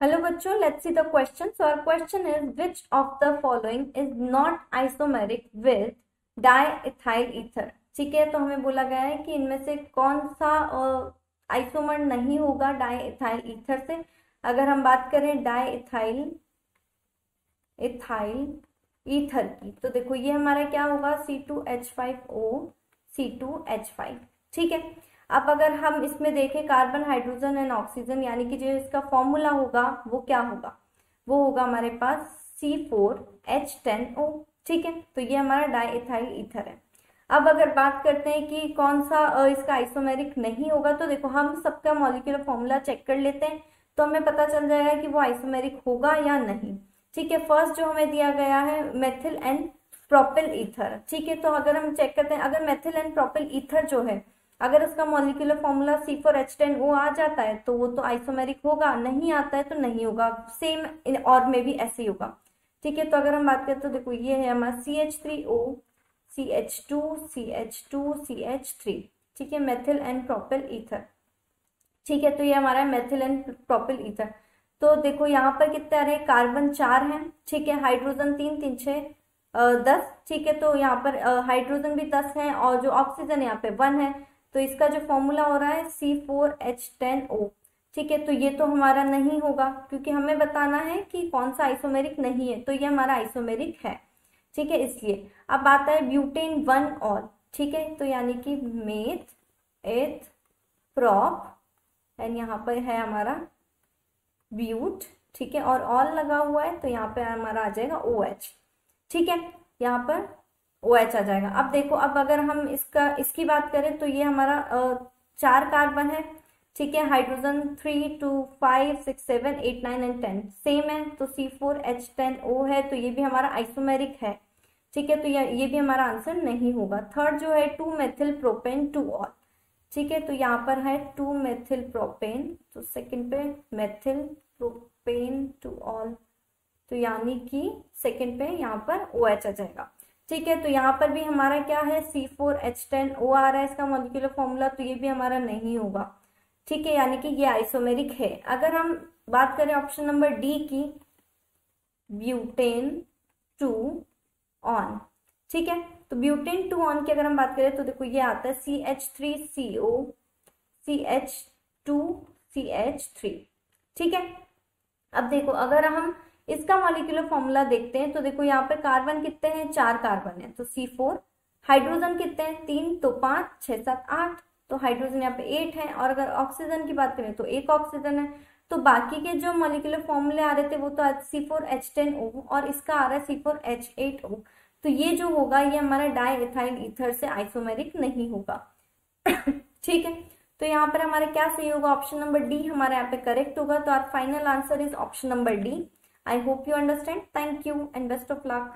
Hello बच्चों, let's see the question. So our question is which of the following is not isomeric with diethyl ether. ठीक है, तो हमें बोला गया है कि इनमें से कौन सा आइसोमर नहीं होगा डाइइथाइल ईथर से. अगर हम बात करें डाइइथाइल इथाइल ईथर की, तो देखो ये हमारा क्या होगा, C2H5O C2H5. ठीक है, अब अगर हम इसमें देखें कार्बन हाइड्रोजन एंड ऑक्सीजन, यानी कि जो इसका फॉर्मूला होगा वो क्या होगा, वो होगा हमारे पास C4H10O. ठीक है, तो ये हमारा डाइइथाइल ईथर है. अब अगर बात करते हैं कि कौन सा इसका आइसोमेरिक नहीं होगा, तो देखो हम सबका मॉलिक्यूलर फॉर्मूला चेक कर लेते हैं, तो हमें पता चल जाएगा कि वो आइसोमेरिक होगा या नहीं. ठीक है, फर्स्ट जो हमें दिया गया है मेथिल एंड प्रोपिल ईथर. ठीक है, तो अगर हम चेक करते हैं, अगर मेथिल एंड प्रोपिल ईथर जो है, अगर उसका मॉलिक्यूलर फॉर्मूला C4H10O आ जाता है तो वो तो आइसोमेरिक होगा, नहीं आता है तो नहीं होगा. सेम और में भी ऐसे ही होगा. ठीक है, तो अगर हम बात करें तो देखो ये है हमारा CH3O CH2 CH2 CH3. ठीक है, मेथिल एंड प्रोपिल ईथर. ठीक है, तो ये हमारा मेथिल एंड प्रोपिल ईथर. तो देखो यहाँ पर कितने आ रहे हैं, कार्बन 4 हैं. ठीक है, हाइड्रोजन 3 3 6 10. ठीक है, तो यहाँ पर हाइड्रोजन भी 10 है और जो ऑक्सीजन यहाँ पे 1 है. तो इसका जो फॉर्मूला हो रहा है C4H10O. ठीक है, तो ये तो हमारा नहीं होगा क्योंकि हमें बताना है कि कौन सा आइसोमेरिक नहीं है, तो ये हमारा आइसोमेरिक है. ठीक है, इसलिए अब आता है ब्यूटेन 1 ऑल. ठीक है, तो यानी कि मेथ एथ प्रॉप एंड यहाँ पर है हमारा ब्यूट. ठीक है, और ऑल लगा हुआ है तो यहाँ पे हमारा आ जाएगा OH. ठीक है, यहाँ पर OH आ जाएगा. अब देखो, अब अगर हम इसकी बात करें तो ये हमारा 4 कार्बन है. ठीक है, हाइड्रोजन 3 2 5 6 7 8 9 एंड 10 सेम है, तो C4H10O है, तो ये भी हमारा आइसोमेरिक है. ठीक है, तो ये भी हमारा आंसर नहीं होगा. थर्ड जो है 2 मेथिल प्रोपेन 2 ऑल. ठीक है, तो यहाँ पर है 2 मेथिल प्रोपेन, तो सेकंड पे मेथिल प्रोपेन 2 ऑल, तो यानी कि सेकंड पे यहाँ पर OH आ जाएगा. ठीक है, तो यहाँ पर भी हमारा क्या है, C4H10O आ रहा है इसका मॉलिक्यूलर फॉर्मूला, तो ये भी हमारा नहीं होगा. ठीक है, यानी कि ये आइसोमेरिक है. अगर हम बात करें ऑप्शन नंबर डी की, ब्यूटेन 2 ऑन. ठीक है, तो ब्यूटेन 2 ऑन की अगर हम बात करें तो देखो ये आता है CH3CO CH2 CH3. ठीक है, अब देखो अगर हम इसका मॉलिक्यूलर फॉर्मूला देखते हैं तो देखो यहाँ पे कार्बन कितने हैं, 4 कार्बन है, तो C4. हाइड्रोजन कितने हैं, 3, तो 5 6 7 8, तो हाइड्रोजन यहाँ पे 8 है. और अगर ऑक्सीजन की बात करें तो 1 ऑक्सीजन है. तो बाकी के जो मॉलिक्यूलर फॉर्मूले आ रहे थे वो तो C4H10O और इसका आ रहा है C4H8O. तो ये जो होगा ये हमारा डाइइथाइल ईथर से आइसोमेरिक नहीं होगा. ठीक है, तो यहाँ पर हमारा क्या सही होगा, ऑप्शन नंबर डी हमारा यहाँ पे करेक्ट होगा. तो our final answer is option number D. I hope you understand. Thank you and best of luck.